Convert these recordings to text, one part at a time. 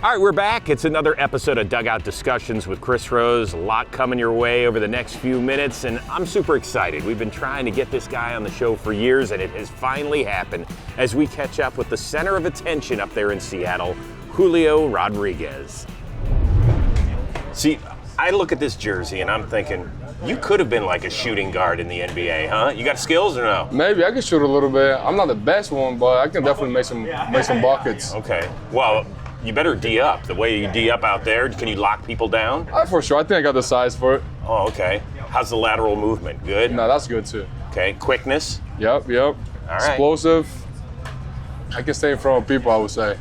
All right, we're back. It's another episode of Dugout Discussions with Chris Rose. A lot coming your way over the next few minutes, and I'm super excited. We've been trying to get this guy on the show for years, and it has finally happened as we catch up with the center of attention up there in Seattle, Julio Rodirguez. See, I look at this jersey, and I'm thinking, you could have been like a shooting guard in the NBA, huh? You got skills or no? Maybe I can shoot a little bit. I'm not the best one, but I can definitely make some buckets. Okay. Well, you better D up. The way you D up out there, can you lock people down? For sure. I think I got the size for it. Oh, okay. How's the lateral movement? Good? No, that's good too. Okay. Quickness? Yep. All right. Explosive. I can stay in front of people, I would say.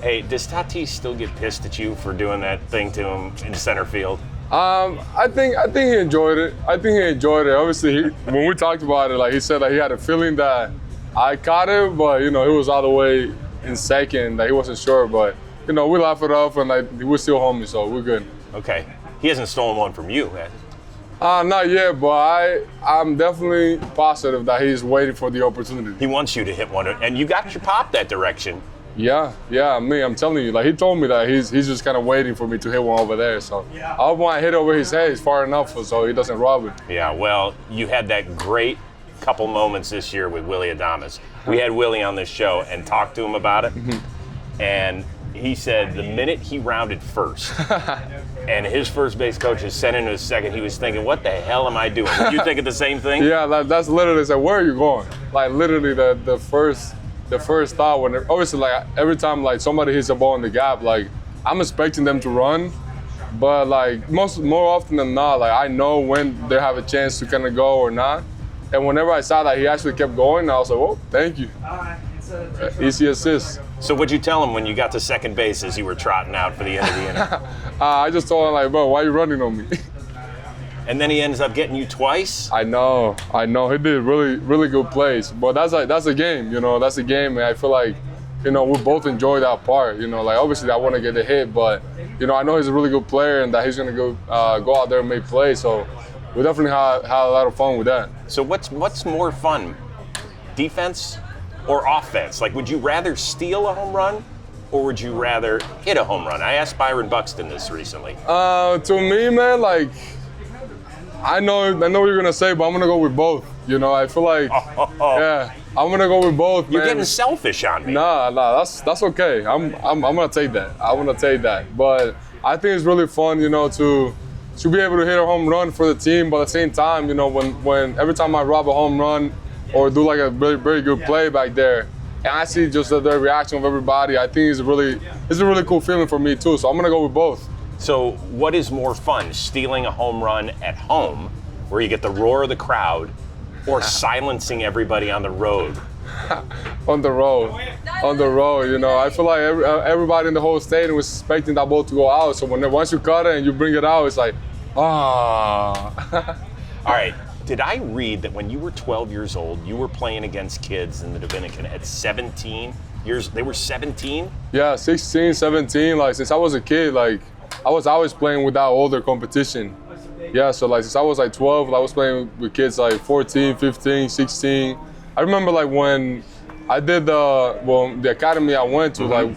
Hey, does Tatis still get pissed at you for doing that thing to him in center field? I think he enjoyed it. Obviously, when we talked about it, like he said, like he had a feeling that I caught it, but he was all the way in second, that he wasn't sure. But we laugh it off, and like we're still homies, so we're good. Okay. He hasn't stolen one from you, man. Not yet, but I'm definitely positive that he's waiting for the opportunity. He wants you to hit one, and you got your pop that direction. Yeah, I'm telling you, like he told me that he's just kind of waiting for me to hit one over there. So I want to hit over his head far enough so he doesn't rob it. Yeah, well, you had that great couple moments this year with Willy Adames. We had Willy on this show and talked to him about it, and he said the minute he rounded first and his first base coach is sent into his second, he was thinking, what the hell am I doing? Were you thinking the same thing? Yeah, that's literally said, where are you going? Like literally the first thought when obviously like every time like somebody hits a ball in the gap, like I'm expecting them to run, but like more often than not, like I know when they have a chance to kind of go or not. And whenever I saw that he actually kept going, I was like, well, thank you. Easy assist. So what'd you tell him when you got to second base as you were trotting out for the end of the inning? I just told him like, bro, why are you running on me? And then he ends up getting you twice? I know. He did really, really good plays. But that's a game, that's a game, and I feel like, we both enjoy that part. Like obviously I want to get the hit, but I know he's a really good player and that he's gonna go out there and make plays. So we definitely had a lot of fun with that. So what's more fun, defense or offense? Like, would you rather steal a home run or would you rather hit a home run? I asked Byron Buxton this recently. To me, man, like I know what you're gonna say, but I'm gonna go with both. I feel like, yeah, I'm gonna go with both. You're man. getting selfish on me. Nah, that's okay. I'm gonna take that. I want to take that. But I think it's really fun, to be able to hit a home run for the team. But at the same time, when every time I rob a home run or do like a very, very good play back there, and I see just the reaction of everybody, I think it's a really cool feeling for me too. So I'm gonna go with both. So what is more fun, stealing a home run at home, where you get the roar of the crowd, or silencing everybody on the road? On the road, I feel like everybody in the whole stadium was expecting that ball to go out. So once you cut it and you bring it out, it's like, ah. All right. Did I read that when you were 12 years old, you were playing against kids in the Dominican at 17 years? They were 17? Yeah, 16, 17. Like since I was a kid, like I was always playing with that older competition. Yeah, so like since I was like 12, I was playing with kids like 14, 15, 16. I remember like when I did the academy I went to, like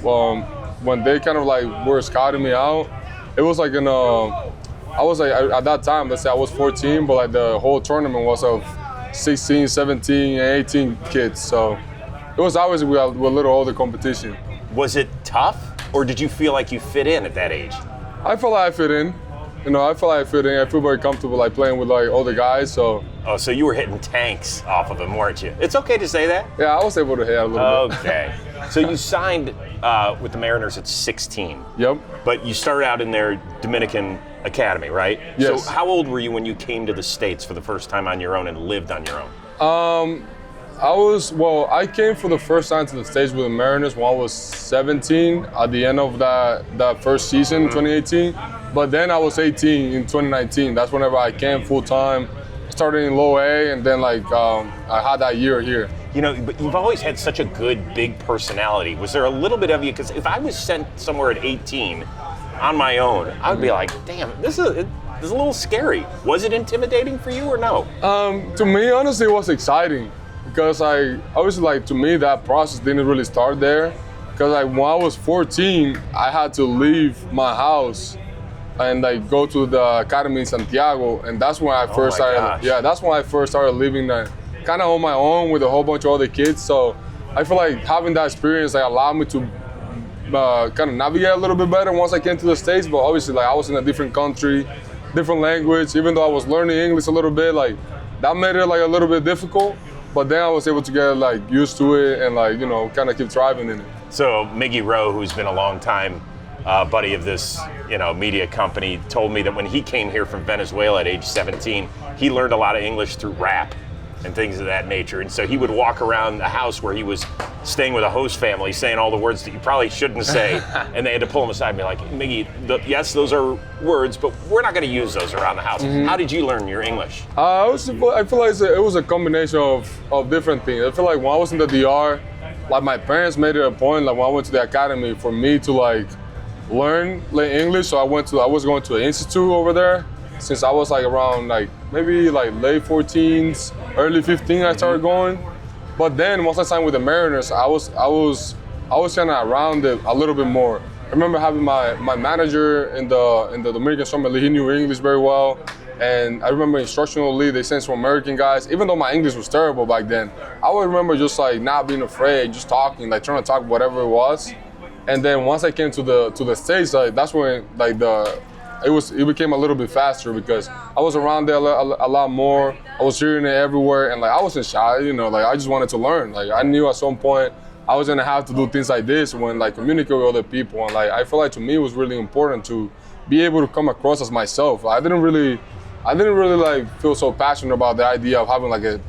when they kind of like were scouting me out, it was like I was like at that time, let's say I was 14, but like the whole tournament was of 16, 17, and 18 kids. So it was always with a little older competition. Was it tough, or did you feel like you fit in at that age? I felt like I fit in. I feel very comfortable like playing with like older guys. So. Oh, so you were hitting tanks off of them, weren't you? It's okay to say that? Yeah, I was able to hit a little bit. Okay. So you signed with the Mariners at 16. Yep. But you started out in their Dominican academy, right? Yes. So how old were you when you came to the States for the first time on your own and lived on your own? I came for the first time to the States with the Mariners when I was 17 at the end of that first season, 2018. But then I was 18 in 2019. That's whenever I came full time, started in low A, and then I had that year here. But you've always had such a good, big personality. Was there a little bit of you? Because if I was sent somewhere at 18 on my own, I would be like, damn, this is a little scary. Was it intimidating for you or no? To me, honestly, it was exciting. Because to me, that process didn't really start there. Because like when I was 14, I had to leave my house and like go to the academy in Santiago, and that's when I first started. Gosh. Yeah, that's when I first started living kind of on my own with a whole bunch of other kids. So I feel like having that experience like allowed me to kind of navigate a little bit better once I came to the States. But obviously, like I was in a different country, different language. Even though I was learning English a little bit, like that made it like a little bit difficult. But then I was able to get like used to it and like kind of keep thriving in it. So Miggy Rowe, who's been a long time buddy of this media company, told me that when he came here from Venezuela at age 17, he learned a lot of English through rap and things of that nature. And so he would walk around the house where he was staying with a host family saying all the words that you probably shouldn't say, and they had to pull him aside and be like, Miggy, yes, those are words, but we're not going to use those around the house. How did you learn your English? I feel like it was a combination of different things. I feel like when I was in the DR, like my parents made it a point, like when I went to the academy, for me to like learn English. So I was going to an institute over there since I was like around like maybe like late 14s, early 15. I started going. But then once I signed with the Mariners, I was kind of around it a little bit more. I remember having my manager in the Dominican Summer League. He knew English very well. And I remember instructional lead, they sent some American guys. Even though my English was terrible back then, I would remember just like not being afraid, just talking, like trying to talk whatever it was. And then once I came to the States, like that's when like it became a little bit faster because I was around there a lot more. I was hearing it everywhere, and like I wasn't shy, like I just wanted to learn. Like I knew at some point I was gonna have to do things like this when like communicate with other people, and like I feel like to me it was really important to be able to come across as myself. I didn't really like feel so passionate about the idea of having like a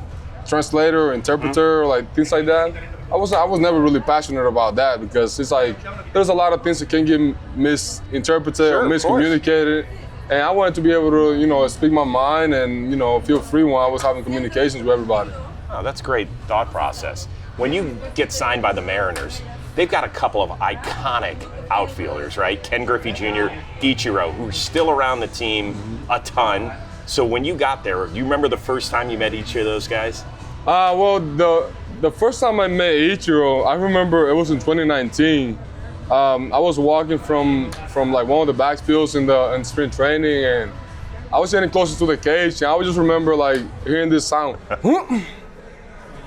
translator, interpreter, like things like that. I was never really passionate about that because it's like there's a lot of things that can get misinterpreted or miscommunicated, and I wanted to be able to speak my mind and feel free when I was having communications with everybody. Oh, that's a great thought process. When you get signed by the Mariners, they've got a couple of iconic outfielders, right? Ken Griffey Jr., Ichiro, who's still around the team a ton. So when you got there, do you remember the first time you met each of those guys? Well, the first time I met Ichiro, I remember it was in 2019. I was walking from like one of the backfields in spring training, and I was getting closer to the cage, and I would just remember like hearing this sound.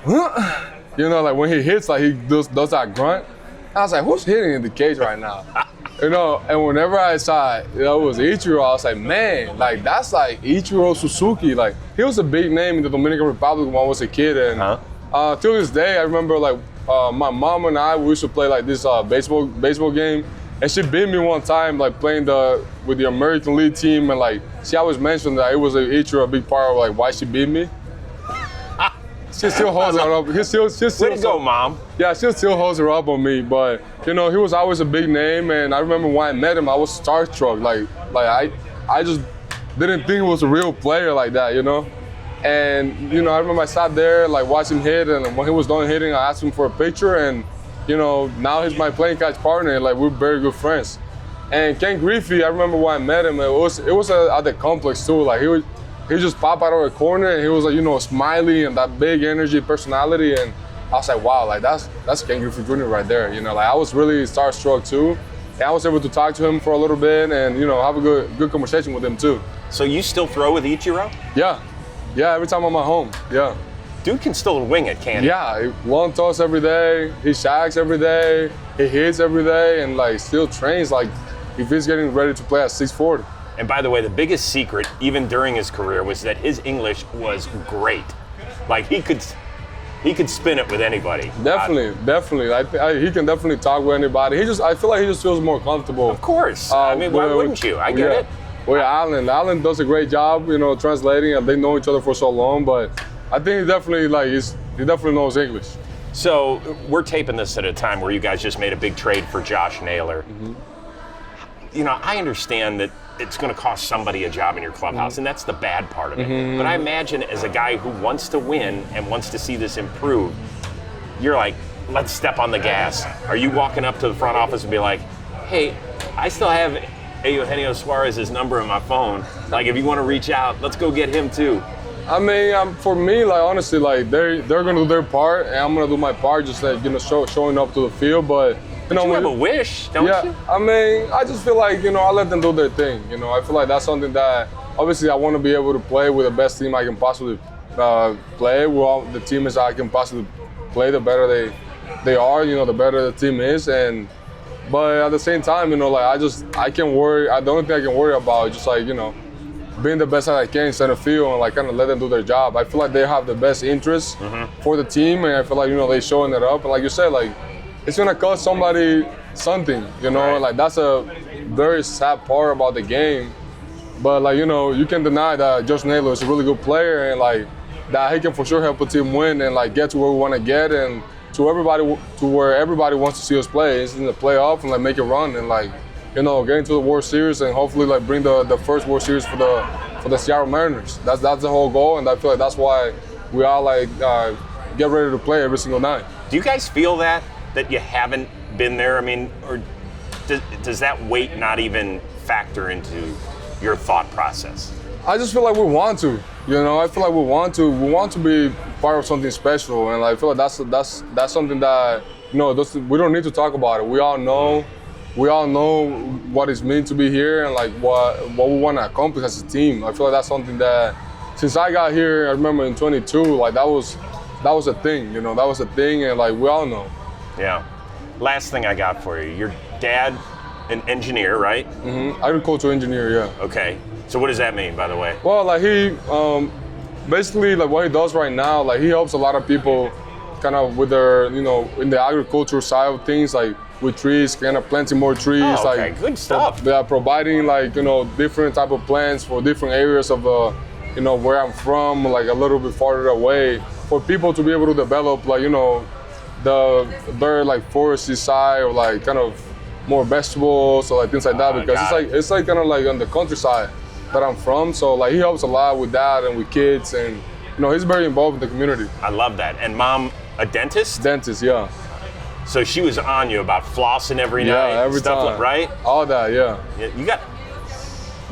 Like when he hits, like he does that grunt. I was like, who's hitting in the cage right now? And whenever I saw it was Ichiro, I was like, man, like that's like Ichiro Suzuki. Like he was a big name in the Dominican Republic when I was a kid, and till this day, I remember like my mom and we used to play like this baseball game, and she beat me one time like playing with the American League team, and like she always mentioned that it was Ichiro a big part of like why she beat me. She still holds her up. Way to go, Mom. Yeah, she still holds her up on me. But he was always a big name, and I remember when I met him, I was starstruck. Like I just didn't think he was a real player like that, And I remember I sat there like watching him hit, and when he was done hitting, I asked him for a picture, and now he's my playing catch partner, and like we're very good friends. And Ken Griffey, I remember when I met him, it was at the complex too. Like he just popped out of the corner, and he was like, smiley and that big energy, personality, and I was like, wow, like that's Ken Griffey Jr. right there. Like I was really starstruck too, and I was able to talk to him for a little bit, and have a good conversation with him too. So you still throw with Ichiro? Yeah, every time I'm at home. Yeah. Dude can still wing it, can't he? Yeah, long toss every day. He shacks every day. He hits every day, and like still trains like if he's getting ready to play at 640. And by the way, the biggest secret, even during his career, was that his English was great. Like he could spin it with anybody. Definitely. He can definitely talk with anybody. I feel like he just feels more comfortable. Of course. Why wouldn't you? I get it. Well, yeah, Alan does a great job, translating, and they know each other for so long. But I think he definitely knows English. So we're taping this at a time where you guys just made a big trade for Josh Naylor. I understand that it's going to cost somebody a job in your clubhouse, and that's the bad part of it. But I imagine as a guy who wants to win and wants to see this improve, you're like, let's step on the gas. Are you walking up to the front office and be like, hey, I still have Eugenio Suarez's number in my phone. Like, if you want to reach out, let's go get him too. I mean, for me, like honestly, like they're gonna do their part, and I'm gonna do my part, just like showing up to the field. But You have a wish, don't you? I mean, I just feel like, I let them do their thing. I feel like that's something that, obviously, I want to be able to play with the best team I can possibly play. With all the teammates I can possibly play, the better they are, the better the team is. But at the same time, I can't worry. The only thing I can worry about is just like, being the best that I can in center field and like kind of let them do their job. I feel like they have the best interest for the team, and I feel like, they showing it up. And like you said, like, it's gonna cost somebody something, Right. Like that's a very sad part about the game. But like, you can deny that Josh Naylor is a really good player, and like that he can for sure help a team win and like get to where we want to get, and to where everybody wants to see us play. It's in the playoff and like make it run and like, get into the World Series and hopefully like bring the first World Series for the Seattle Mariners. That's the whole goal, and I feel like that's why we all like get ready to play every single night. Do you guys feel that you haven't been there? I mean, or does that weight not even factor into your thought process? I just feel like we want to. I feel like we want to. We want to be part of something special, and I feel like that's something that we don't need to talk about it. We all know what it means to be here and like what we want to accomplish as a team. I feel like that's something that since I got here, I remember in 22, like that was a thing. That was a thing, and like we all know. Yeah. Last thing I got for you. Your dad, an engineer, right? Mm-hmm. Agricultural engineer, yeah. Okay. So what does that mean, by the way? Well, like he, basically like what he does right now, like he helps a lot of people kind of with their, in the agricultural side of things, like with trees, kind of planting more trees. Oh, okay, like good stuff. They are providing like, different type of plants for different areas of, where I'm from, like a little bit farther away, for people to be able to develop like, their like foresty side or like kind of more vegetables or like things like that, because it's like kind of like on the countryside that I'm from. So like he helps a lot with that and with kids, and he's very involved in the community. I love that. And mom, a dentist? Dentist, yeah. So she was on you about flossing every night, every stuff time. Right? All that, yeah. You got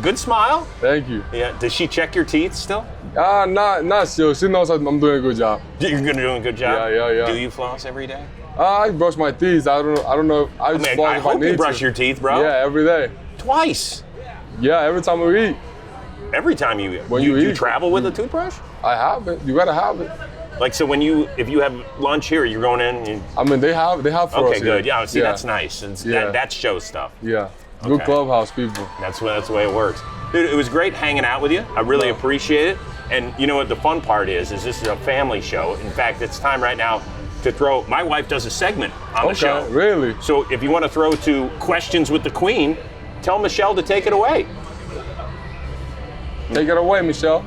good smile. Thank you. Yeah. Does she check your teeth still? Not still. She knows I'm doing a good job. You're doing a good job. Yeah. Do you floss every day? I brush my teeth. I don't know. I just floss I if I hope need you brush to. your teeth, bro. Yeah, every day. Twice. Yeah, every time we eat. Every time you eat. When you you eat, travel with a toothbrush? I have it. You gotta have it. Like, so if you have lunch here, you're going in. I mean, they have for us. Okay, good. Here. Yeah, see, that's nice. That show stuff. Yeah, good clubhouse people. That's the way it works. Dude, it was great hanging out with you. I really appreciate it. And you know what the fun part is this is a family show. In fact, it's time right now to throw. My wife does a segment on the show. Really? So if you want to throw to Questions with the Queen, tell Michelle to take it away. Take it away, Michelle.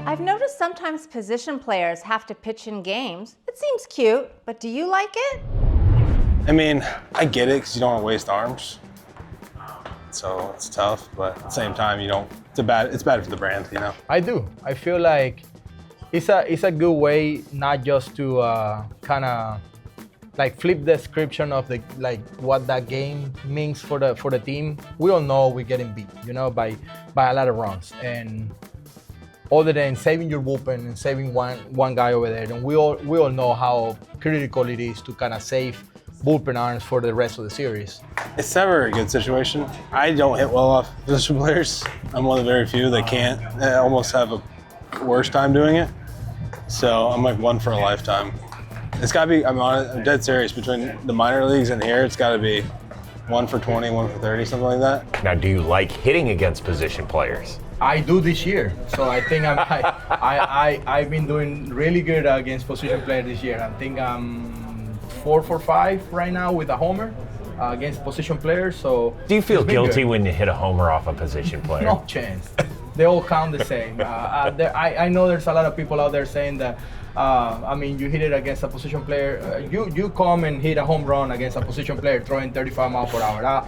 I've noticed sometimes position players have to pitch in games. It seems cute, but do you like it? I mean, I get it because you don't want to waste arms. So it's tough, but at the same time, it's bad for the brand, I do. I feel like it's a good way not just to kind of like flip the description of what that game means for the team. We all know we're getting beat, by a lot of runs, and other than saving your bullpen and saving one guy over there, and we all know how critical it is to kind of save bullpen arms for the rest of the series. It's never a good situation. I don't hit well off position players. I'm one of the very few that can't. I almost have a worse time doing it. So I'm like one for a lifetime. It's got to be, I'm dead serious, between the minor leagues and here, it's got to be 1 for 20, 1 for 30, something like that. Now, do you like hitting against position players? I do this year, so I think I've been doing really good against position players this year. I think I'm 4 for 5 right now with a homer against position players. So do you feel guilty when you hit a homer off a position player? No chance. They all count the same. I know there's a lot of people out there saying that. You hit it against a position player. You come and hit a home run against a position player throwing 35 miles per hour.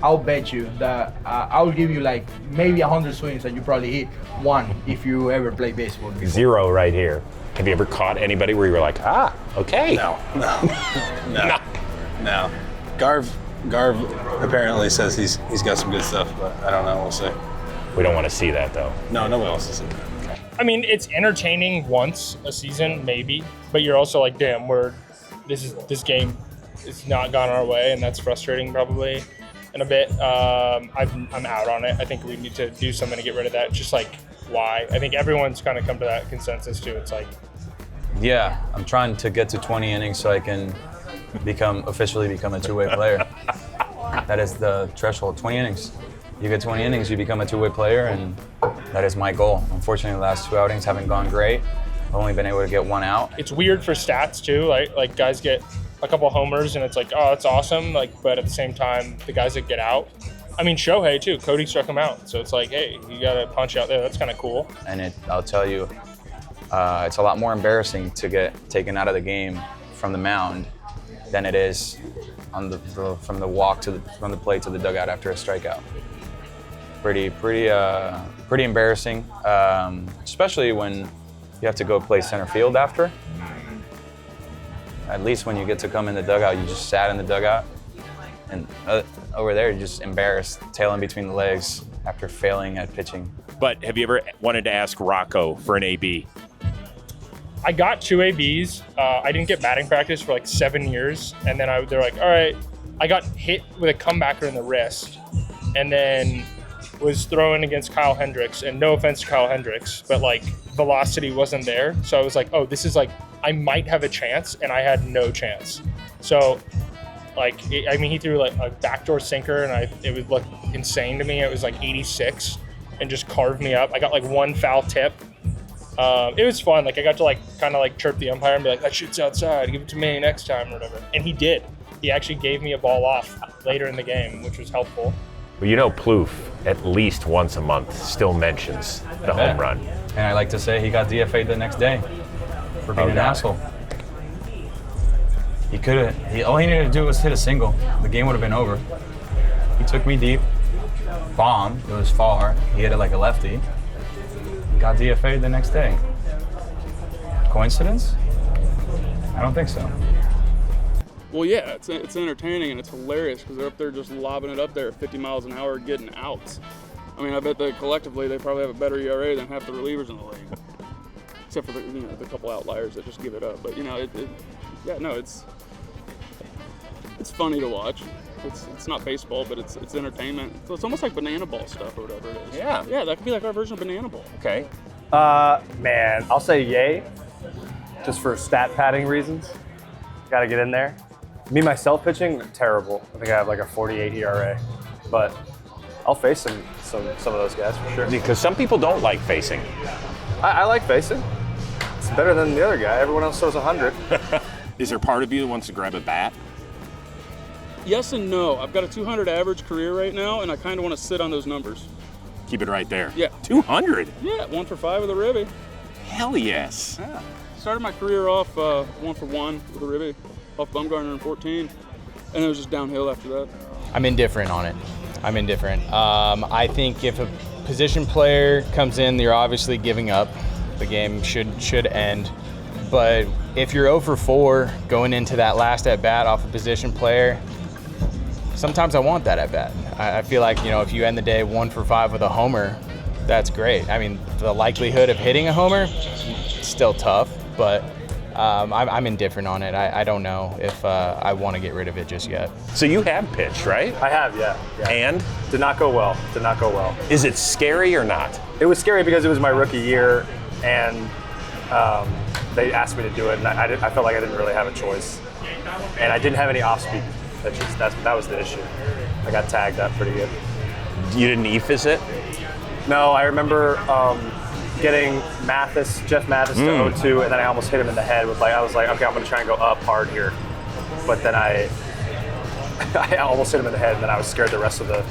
I'll bet you that I'll give you like maybe 100 swings and you probably hit one if you ever play baseball before. 0 right here. Have you ever caught anybody where you were like, okay? No. Garv apparently says he's got some good stuff, but I don't know. We'll see. We don't want to see that though. No, nobody wants to see that. I mean, it's entertaining once a season, maybe, but you're also like, damn, this game is not gone our way, and that's frustrating probably in a bit. I'm out on it. I think we need to do something to get rid of that. Just like, why? I think everyone's kind of come to that consensus too. It's like, yeah, I'm trying to get to 20 innings so I can officially become a two-way player. That is the threshold, 20 innings. You get 20 innings, you become a two-way player, and that is my goal. Unfortunately, the last 2 outings haven't gone great. I've only been able to get 1 out. it's weird for stats too. Like guys get a couple homers and it's like, oh, it's awesome. Like, but at the same time, the guys that get out, I mean, Shohei too, Cody struck him out. So it's like, hey, you got to punch out there. That's kind of cool. And I'll tell you, it's a lot more embarrassing to get taken out of the game from the mound than it is from the from the plate to the dugout after a strikeout. Pretty embarrassing, especially when you have to go play center field after. At least when you get to come in the dugout, you just sat in the dugout, and over there, you're just embarrassed, tail in between the legs after failing at pitching. But have you ever wanted to ask Rocco for an AB? I got 2 ABs. I didn't get batting practice for like 7 years. And then they're like, all right, I got hit with a comebacker in the wrist and then was throwing against Kyle Hendricks. And no offense to Kyle Hendricks, but like velocity wasn't there. So I was like, oh, this is like, I might have a chance. And I had no chance. So like, he threw like a backdoor sinker and it would look insane to me. It was like 86 and just carved me up. I got like 1 foul tip. It was fun. Like I got to like kind of like chirp the umpire and be like, that shit's outside, give it to me next time or whatever. And he did. He actually gave me a ball off later in the game, which was helpful. Well, you know, Plouffe at least once a month still mentions the home run. And I like to say he got DFA'd the next day for being an asshole. He could have. All he needed to do was hit a single. The game would have been over. He took me deep, bombed. It was far. He hit it like a lefty. Got DFA'd the next day. Coincidence? I don't think so. Well, yeah, it's entertaining and it's hilarious because they're up there just lobbing it up there at 50 miles an hour getting outs. I mean, I bet they collectively they probably have a better ERA than half the relievers in the league, except for the couple outliers that just give it up. But it's funny to watch. It's not baseball, but it's entertainment. So it's almost like banana ball stuff or whatever it is. Yeah. Yeah, that could be like our version of banana ball. Okay. Man, I'll say yay, just for stat padding reasons. Got to get in there. Me, myself pitching, terrible. I think I have like a 48 ERA, but I'll face some of those guys for sure. Because some people don't like facing. I like facing. It's better than the other guy. Everyone else throws 100. Is there part of you that wants to grab a bat? Yes and no. I've got a 200 average career right now, and I kind of want to sit on those numbers. Keep it right there. Yeah. 200? Yeah, 1 for 5 with a ribby. Hell yes. Yeah. Started my career off 1 for 1 with a ribby off Bumgarner in 14, and it was just downhill after that. I'm indifferent on it. I think if a position player comes in, you're obviously giving up. The game should end. But if you're 0 for 4 going into that last at bat off a position player, sometimes I want that at bat. I feel like, if you end the day 1 for 5 with a homer, that's great. I mean, the likelihood of hitting a homer, still tough, but I'm indifferent on it. I don't know if I want to get rid of it just yet. So you have pitched, right? I have, yeah. And? Did not go well. Is it scary or not? It was scary because it was my rookie year, and they asked me to do it, and I felt like I didn't really have a choice. And I didn't have any off-speed pitches. That was the issue. I got tagged up pretty good. You didn't ephus it? No, I remember getting Jeff Mathis to 0-2, and then I almost hit him in the head with I was like, okay, I'm going to try and go up hard here. But then I almost hit him in the head, and then I was scared the rest of the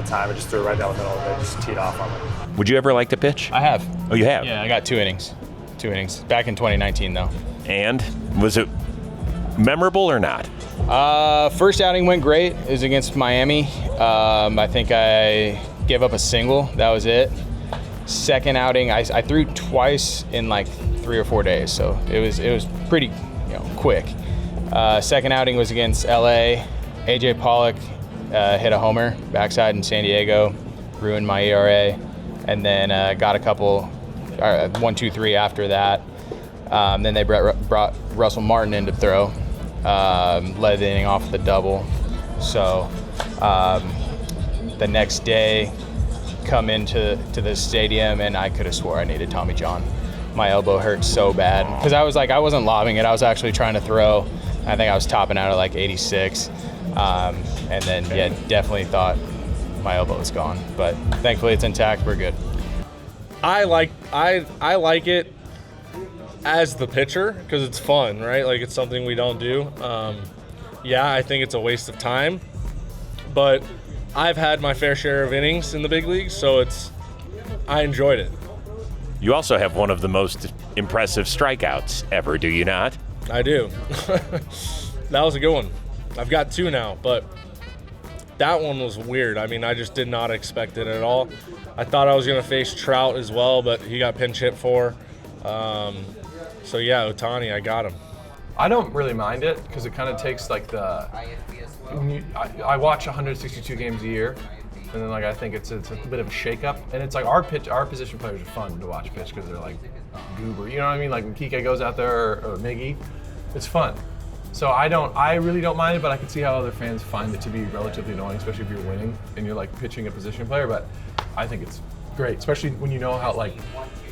time. I just threw it right down the middle of it, just teed off on it. Would you ever like to pitch? I have. Oh, you have? Yeah, I got 2 innings. Back in 2019, though. And was it memorable or not? First outing went great. It was against Miami. I think I gave up a single. That was it. Second outing, I threw twice in like 3 or 4 days, so it was pretty quick. Second outing was against LA. AJ Pollock hit a homer backside in San Diego, ruined my ERA, and then got a couple 1, 2, 3 after that. Then they brought Russell Martin in to throw, led the inning off with a double. So the next day, come into the stadium, and I could have swore I needed Tommy John. My elbow hurt so bad because I wasn't lobbing it. I was actually trying to throw. I think I was topping out at like 86, and then definitely thought my elbow was gone. But thankfully it's intact. We're good. I like it as the pitcher because it's fun, right? Like it's something we don't do. I think it's a waste of time, but I've had my fair share of innings in the big leagues, so I enjoyed it. You also have one of the most impressive strikeouts ever, do you not? I do. That was a good one. I've got 2 now, but that one was weird. I mean, I just did not expect it at all. I thought I was going to face Trout as well, but he got pinch hit for. Ohtani, I got him. I don't really mind it because it kind of takes like I watch 162 games a year, and then like I think it's a bit of a shakeup, and it's like our position players are fun to watch pitch because they're like goober, you know what I mean? Like when Kike goes out there or Miggy, it's fun. So I really don't mind it, but I can see how other fans find it to be relatively annoying, especially if you're winning and you're like pitching a position player. But I think it's great, especially when you know how like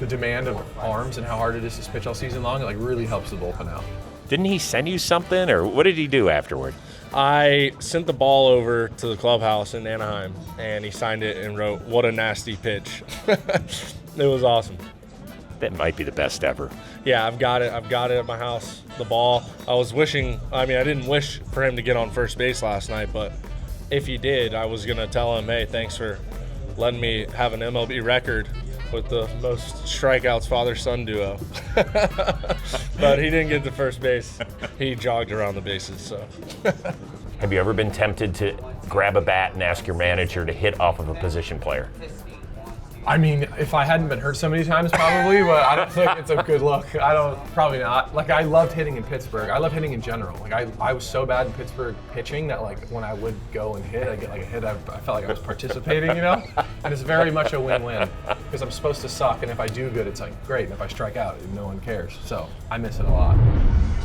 the demand of arms and how hard it is to pitch all season long. It like really helps the bullpen out. Didn't he send you something, or what did he do afterward? I sent the ball over to the clubhouse in Anaheim, and he signed it and wrote, "What a nasty pitch." It was awesome. That might be the best ever. Yeah, I've got it at my house, the ball. I didn't wish for him to get on first base last night, but if he did, I was going to tell him, hey, thanks for letting me have an MLB record with the most strikeouts father-son duo. But he didn't get to first base. He jogged around the bases, so. Have you ever been tempted to grab a bat and ask your manager to hit off of a position player? I mean, if I hadn't been hurt so many times, probably, but I don't think it's a good look. Probably not. Like, I loved hitting in Pittsburgh. I love hitting in general. Like, I was so bad in Pittsburgh pitching that, like, when I would go and hit, I get like a hit, I felt like I was participating, you know? And it's very much a win-win because I'm supposed to suck, and if I do good, it's like, great. And if I strike out, no one cares. So I miss it a lot.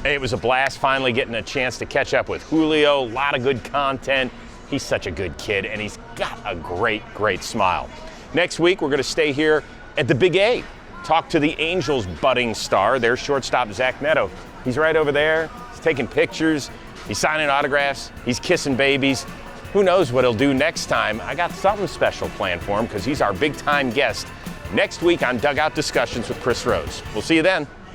Hey, it was a blast finally getting a chance to catch up with Julio. A lot of good content. He's such a good kid, and he's got a great, great smile. Next week, we're going to stay here at the Big A. Talk to the Angels' budding star, their shortstop, Zach Neto. He's right over there. He's taking pictures. He's signing autographs. He's kissing babies. Who knows what he'll do next time? I got something special planned for him because he's our big-time guest next week on Dugout Discussions with Chris Rose. We'll see you then.